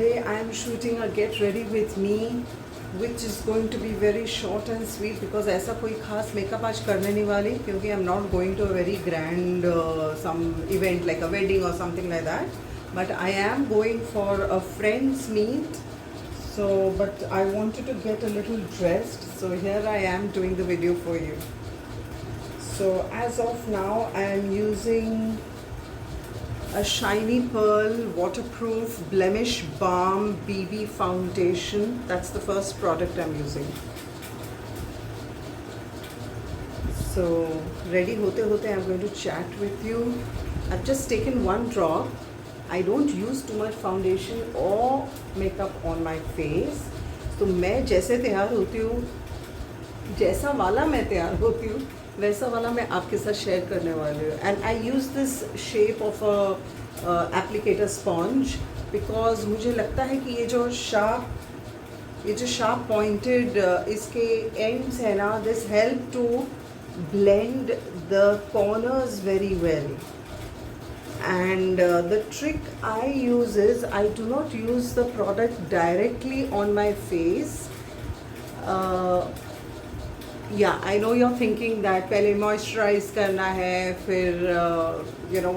today I am shooting a get ready with me which is going to be very short and sweet because ऐसा कोई खास makeup आज करने नहीं वाली क्योंकि I'm not going to a very grand some event like a wedding or something like that, but I am going for a friend's meet. So but I wanted to get a little dressed, so here I am doing the video for you. So as of now I am using a Shiny Pearl Waterproof Blemish Balm BB Foundation. That's the first product I'm using. So ready hote hote I'm going to chat with you. I've just taken one drop. I don't use too much foundation or makeup on my face. तो मैं जैसे तैयार होती हूँ, जैसा वाला मैं तैयार होती हूँ, वैसा वाला मैं आपके साथ शेयर करने वाली हूँ. And I use this shape of a applicator sponge because मुझे लगता है कि ये जो शार्प पॉइंटेड इसके एंड्स है ना, this help to blend the corners very well. And the trick I use is I do not use the product directly on my face. Yeah, I know you're thinking that पहले moisturise करना है, फिर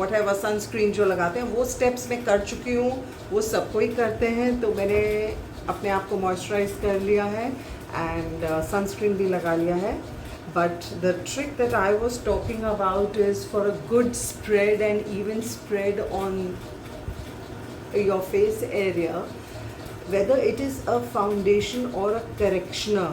whatever sunscreen जो लगाते हैं वो steps मैं कर चुकी हूँ, वो सबको ही करते हैं. तो मैंने अपने आप को मॉइस्चराइज कर लिया है एंड सनस्क्रीन भी लगा लिया है. But the trick that I was talking about is for a good spread and even spread on your face area, whether it is a foundation or a correctioner.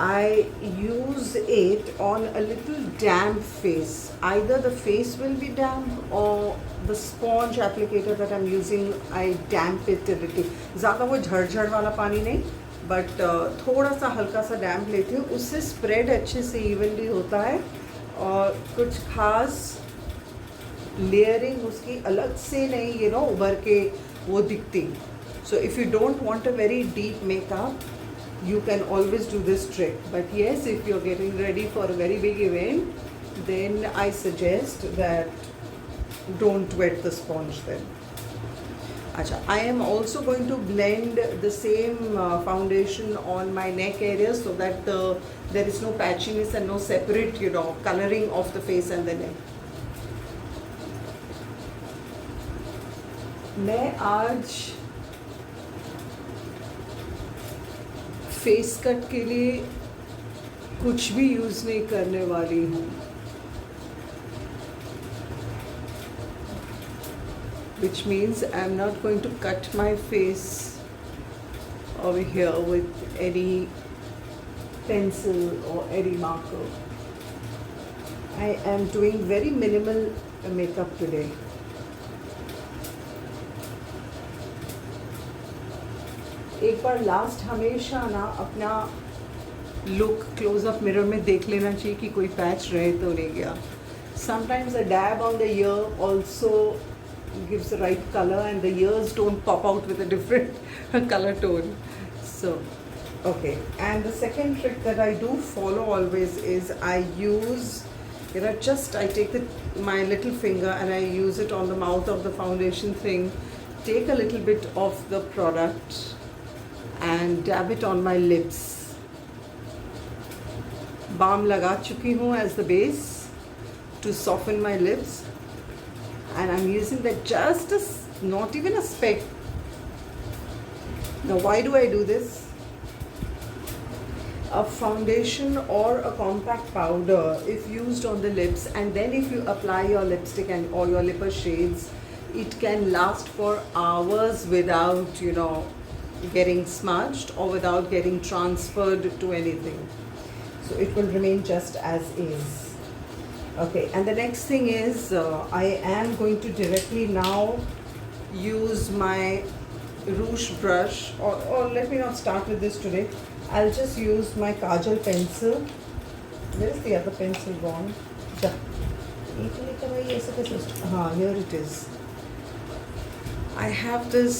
I use it on a little damp face. Either the face will be damp or the sponge applicator that I'm using, I damp it a little. ज़्यादा वो झड़ वाला पानी नहीं, but थोड़ा सा हल्का सा डैम्प लेती हूँ, उससे स्प्रेड अच्छे से इवनली होता है और कुछ खास लेयरिंग उसकी अलग से नहीं उभर के वो दिखती. So if you don't want a very deep makeup you can always do this trick. But yes, if you're getting ready for a very big event, then I suggest that don't wet the sponge then. Acha, I am also going to blend the same foundation on my neck area so that there is no patchiness and no separate coloring of the face and the neck. मैं आज face cut के लिए कुछ भी use नहीं करने वाली हूँ, which means I'm not going to cut my face over here with any pencil or any marker. I am doing very minimal makeup today. एक बार लास्ट हमेशा ना अपना लुक क्लोजअप मिरर में देख लेना चाहिए कि कोई पैच रहे तो नहीं गया. Sometimes a dab on the year also gives the right color and the ears don't pop out with a different color tone. So okay, and the second trick that I do follow always is I use I take my little finger and I use it on the mouth of the foundation thing, take a little bit of the product and dab it on my lips. Balm लगा चुकी हूँ as the base to soften my lips, and I'm using that just not even a speck. Now why do I do this? A foundation or a compact powder, if used on the lips and then if you apply your lipstick and or your lipper shades, it can last for hours without getting smudged or without getting transferred to anything. So it will remain just as is. Okay, and the next thing is I am going to directly now use my rouge brush, or let me not start with this today. I'll just use my kajal pencil. Where is the other pencil gone? Here it is. I have this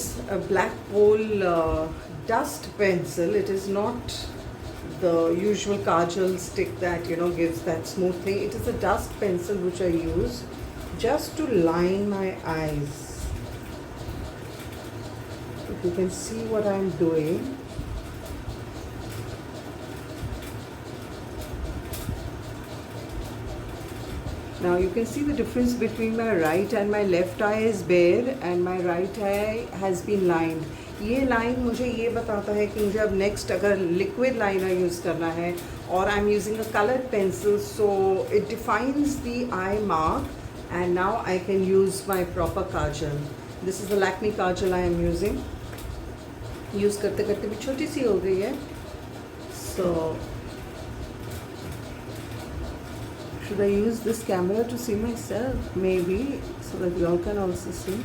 black Pole dust pencil. It is not the usual kajal stick that gives that smooth thing. It is a dust pencil which I use just to line my eyes. if you can see what I'm doing. Now you can see the difference between my right and my left eye is bare and my right eye has been lined. ये line मुझे ये बताता है कि मुझे अब next अगर liquid liner use करना है और I am using a colour pencil, so it defines the I mark and now I can use my proper Kajal. This is the Lakme Kajal I am using. Use करते करते भी छोटी सी हो गई है. सो should I use this camera to see myself? Maybe, so that you all can also see.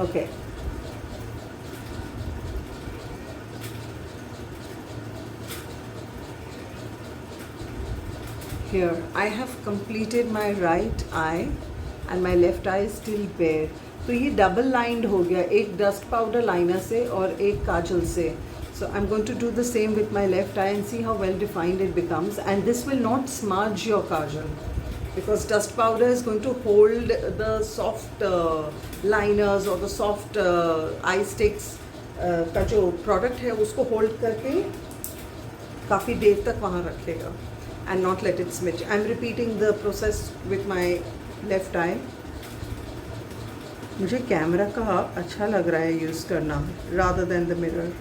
Okay. Here, I have completed my right eye and my left eye is still bare. तो ये double lined हो गया, एक dust powder liner से और एक काजल से. So I'm going to do the same with my left eye and see how well defined it becomes. And this will not smudge your kajal because dust powder is going to hold the soft liners or the soft eye sticks का जो product है उसको hold करके काफ़ी देर तक वहाँ रखेगा and not let it smudge. I'm repeating the process with my left eye. मुझे कैमरा का अच्छा लग रहा है यूज़ करना rather than the mirror.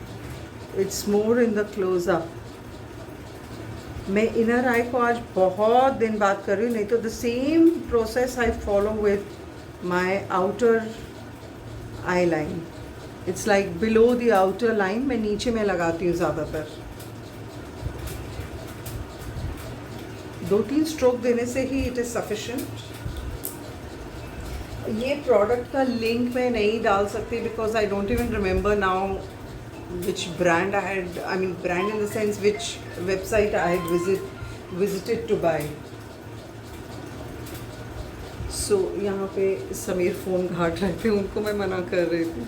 It's more in the closeup. मैं इनर आई को आज बहुत दिन बात कर रही हूँ, नहीं तो the same process I follow with my outer I line. It's like below the outer line मैं नीचे में लगाती हूँ ज़्यादातर. 2-3 स्ट्रोक देने से ही इट इज़ सफिशेंट. ये प्रोडक्ट का लिंक मैं नहीं डाल सकती because I don't even remember now which brand I had, I mean brand in the sense which website I had visited to buy. So यहाँ पे समीर फ़ोन घाट रहे थे, उनको मैं मना कर रही थी.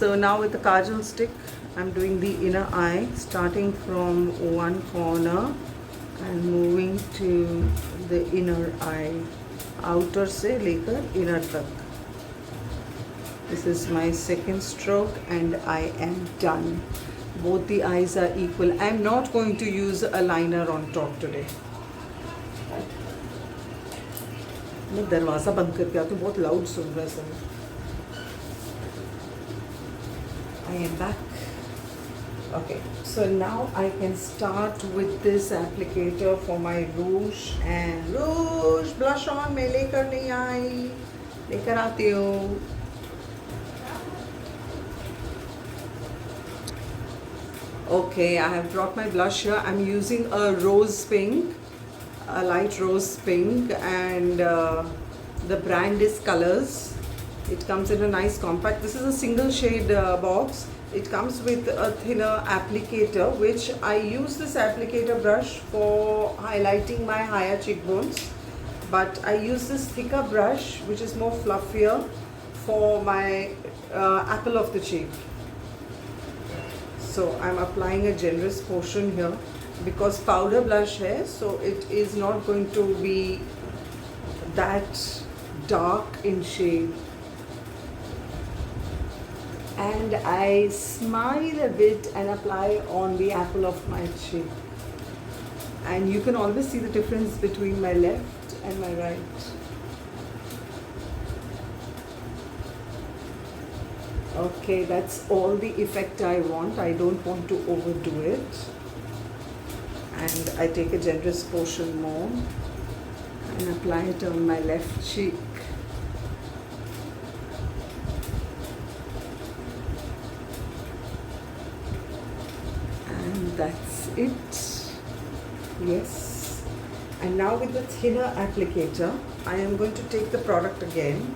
So now with the kajal stick I'm doing the inner eye starting from one corner and moving to the inner eye, outer से लेकर inner तक. This is my second stroke and I am done. Both the eyes are equal. I am not going to use a liner on top today. मैं दरवाज़ा बंद करके आती हूँ, बहुत लाउड सुन रहा है सब. I am back. Okay, so now I can start with this applicator for my rouge. And rouge blush on मैं लेकर नहीं आई, लेकर आती हूँ. Okay, I have brought my blush here. I'm using a rose pink, a light rose pink, and the brand is Colors. It comes in a nice compact. This is a single shade box. It comes with a thinner applicator, which I use this applicator brush for highlighting my higher cheekbones. But I use this thicker brush, which is more fluffier, for my apple of the cheek. So I'm applying a generous portion here because powder blush hai, so it is not going to be that dark in shade. And I smile a bit and apply on the apple of my cheek. And you can always see the difference between my left and my right. Okay, that's all the effect I want. I don't want to overdo it. And I take a generous portion more and apply it on my left cheek. And that's it. Yes. And now with the thinner applicator, I am going to take the product again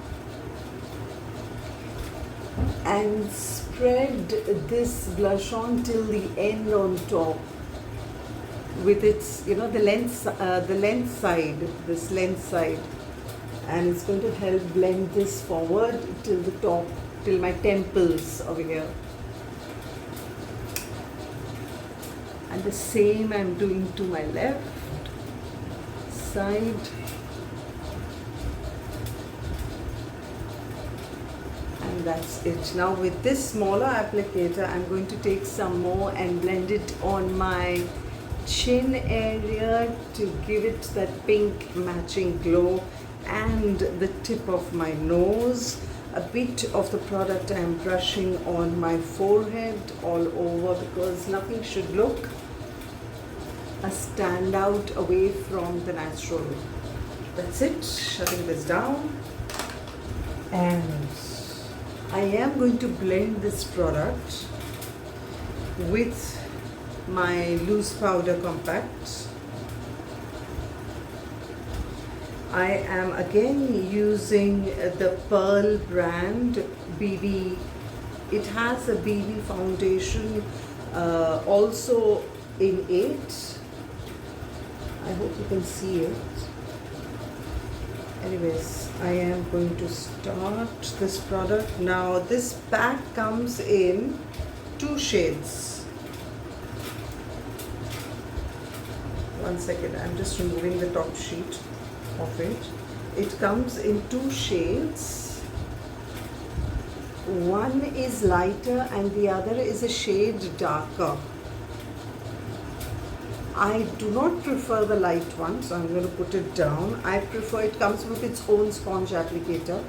and spread this blush on till the end on top with its, you know, the lens side, this lens side, and it's going to help blend this forward till the top, till my temples over here. And the same I'm doing to my left side. and that's it. Now with this smaller applicator, I'm going to take some more and blend it on my chin area to give it that pink matching glow, and the tip of my nose. A bit of the product I'm brushing on my forehead all over, because nothing should look a standout away from the natural. That's it, shutting this down. And I am going to blend this product with my loose powder compact. I am again using the Pearl brand BB. It has a BB foundation also in 8. I hope you can see it. Anyways, I am going to start this product. Now this pack comes in 2 shades. One second, I'm just removing the top sheet of it. It comes in 2 shades. One is lighter and the other is a shade darker. I do not prefer the light one, so I'm going to put it down. I prefer, it comes with its own sponge applicator.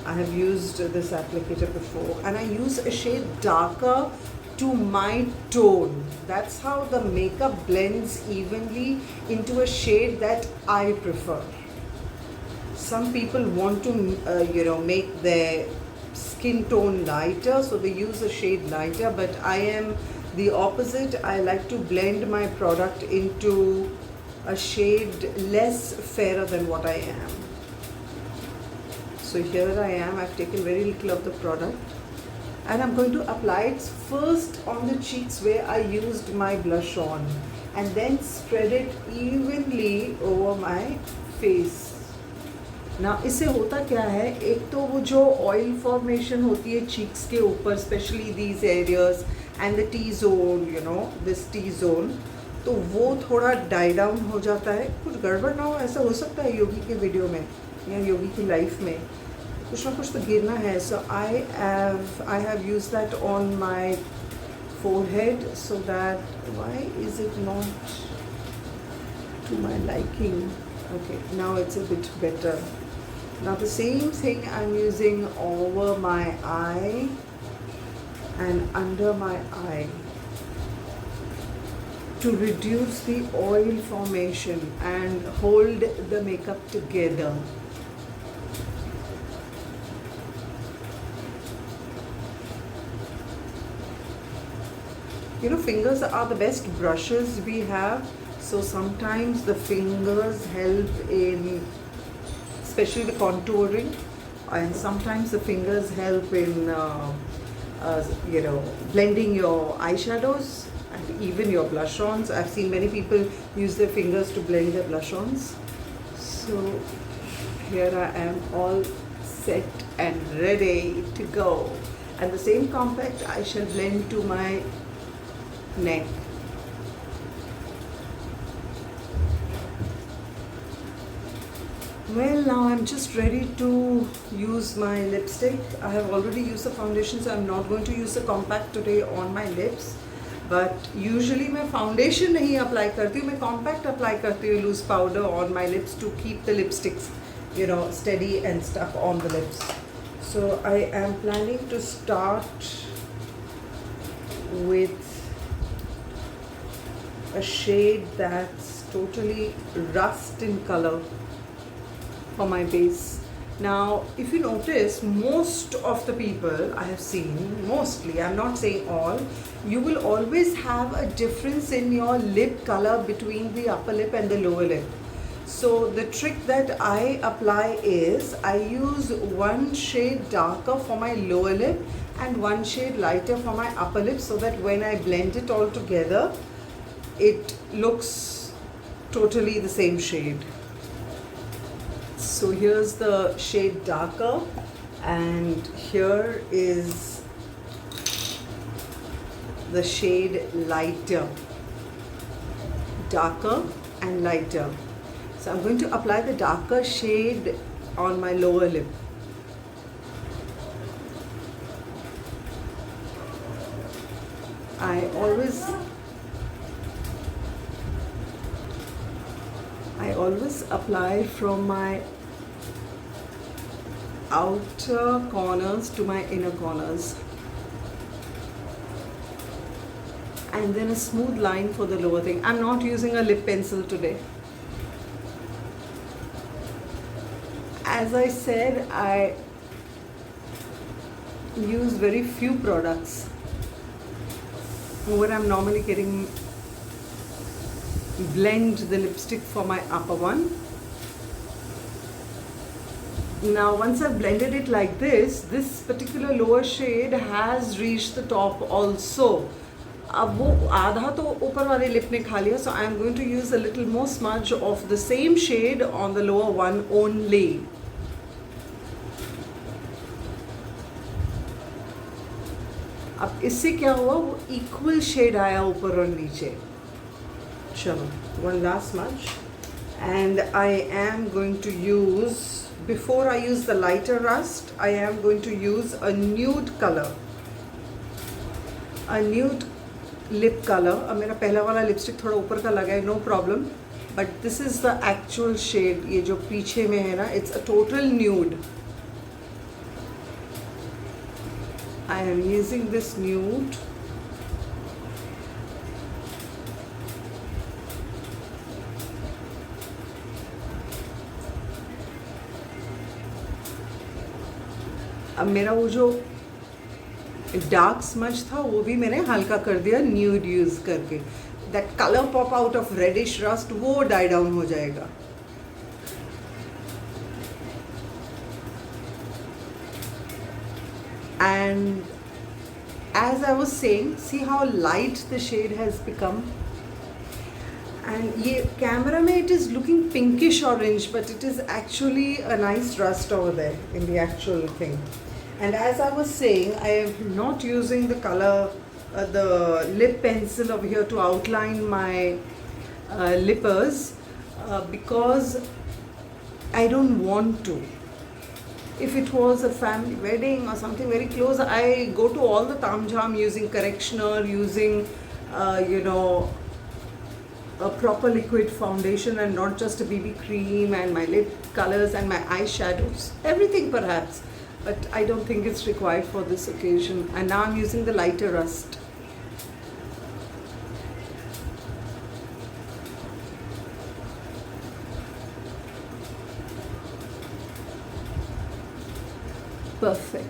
I have used this applicator before, and I use a shade darker to my tone. That's how the makeup blends evenly into a shade that I prefer. Some people want to make their skin tone lighter, so they use a shade lighter, but I am the opposite. I like to blend my product into a shade less fairer than what I am. So here I am, I've taken very little of the product, and I'm going to apply it first on the cheeks where I used my blush on, and then spread it evenly over my face. Now इससे होता क्या है, एक तो वो जो oil formation होती है चीक्स के ऊपर, specially these areas and the T zone, this T zone, तो वो थोड़ा डाई डाउन हो जाता है. कुछ गड़बड़ ना हो, ऐसा हो सकता है योगी के वीडियो में या योगी की लाइफ में कुछ ना कुछ तो गिरना है. So I have use that on my forehead, so that, why is it not to my liking? Okay, now it's a bit better. Now the same thing I'm using over my eye and under my eye to reduce the oil formation and hold the makeup together. Fingers are the best brushes we have, so sometimes the fingers help in, especially the contouring, and sometimes the fingers help in blending your eyeshadows and even your blush-ons. I've seen many people use their fingers to blend their blush-ons. So here I am, all set and ready to go. And the same compact I shall blend to my neck. Well, now I'm just ready to use my lipstick. I have already used the foundation, so I'm not going to use the compact today on my lips. But usually मैं foundation नहीं apply करती हूँ, मैं compact apply करती हूँ, loose powder on my lips to keep the lipsticks, steady and stuck on the lips. So I am planning to start with a shade that's totally rust in color for my base. Now if you notice, most of the people I have seen, mostly, I'm not saying all, you will always have a difference in your lip color between the upper lip and the lower lip. So the trick that I apply is I use one shade darker for my lower lip and one shade lighter for my upper lip, so that when I blend it all together, it looks totally the same shade. So here's the shade darker, and here is the shade lighter, darker and lighter. So I'm going to apply the darker shade on my lower lip. I always apply from my outer corners to my inner corners, and then a smooth line for the lower thing. I'm not using a lip pencil today. As I said, I use very few products when I'm normally getting blend the lipstick for my upper one. Now once I've blended it like this particular lower shade has reached the top also. अब वो आधा तो ऊपर वाले lip ने खा लिया, so I am going to use a little more smudge of the same shade on the lower one only. अब इससे क्या हुआ, वो इक्वल शेड आया ऊपर और नीचे. चलो, one last smudge, and I am going to use, before I use the lighter rust, I am going to use a nude color, a nude lip color. अब मेरा पहला वाला लिपस्टिक थोड़ा ऊपर का लगा है, no problem, but this is the actual shade. ये जो पीछे में है ना, it's a total nude. I am using this nude. अब मेरा वो जो डार्क स्मच था वो भी मैंने हल्का कर दिया न्यूड यूज़ करके. That colour pop out of reddish rust वो डाई डाउन हो जाएगा. And as I was saying, see how light the shade has become. And ये camera में it is looking pinkish orange, but it is actually a nice rust over there in the actual thing. And as I was saying, I am not using the color, the lip pencil over here to outline my lippers because I don't want to. If it was a family wedding or something very close, I go to all the tam jam using correctioner, using a proper liquid foundation and not just a BB cream, and my lip colors and my eyeshadows, everything perhaps. But I don't think it's required for this occasion. And now I'm using the lighter rust. Perfect.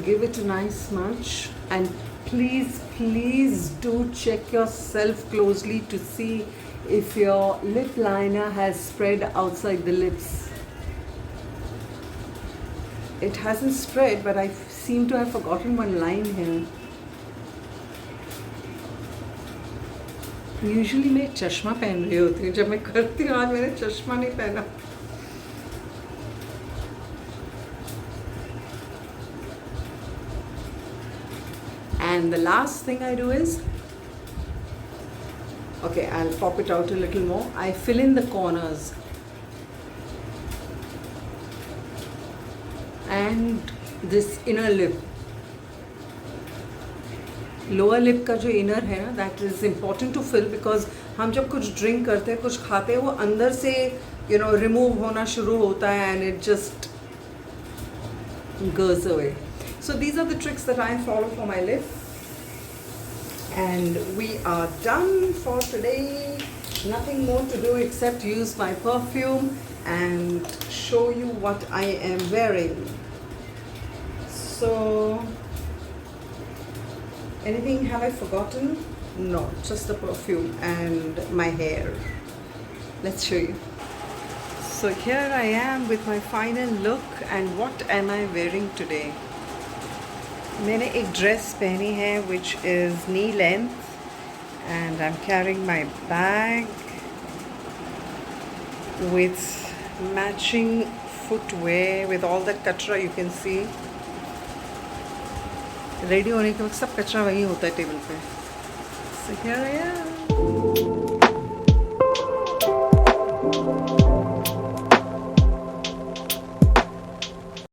Give it a nice smudge, and please do check yourself closely to see if your lip liner has spread outside the lips. It hasn't spread, but I seem to have forgotten one line here. Usually मैं चश्मा पहन रही होती हूँ जब मैं करती हूँ, आज मैंने चश्मा नहीं पहना. And the last thing I do is, okay, I'll pop it out a little more. I fill in the corners. And this inner lip. Lower lip का जो इनर है ना, that is important to fill, because हम जब कुछ drink करते हैं, कुछ खाते हैं, वो अंदर से रिमूव होना शुरू होता है, and it just goes away. So these are the tricks that I follow for my lip, and we are done for today. Nothing more to do except use my perfume and show you what I am wearing. So anything have I forgotten? No, just the perfume and my hair. Let's show you. So here I am with my final look, and what am I wearing today? मैंने एक dress पहनी है which is knee length, and I'm carrying my bag with matching footwear with all that कचरा you can see. Ready होने के वक्त सब कचरा वहीं होता है टेबल पे. So here I am.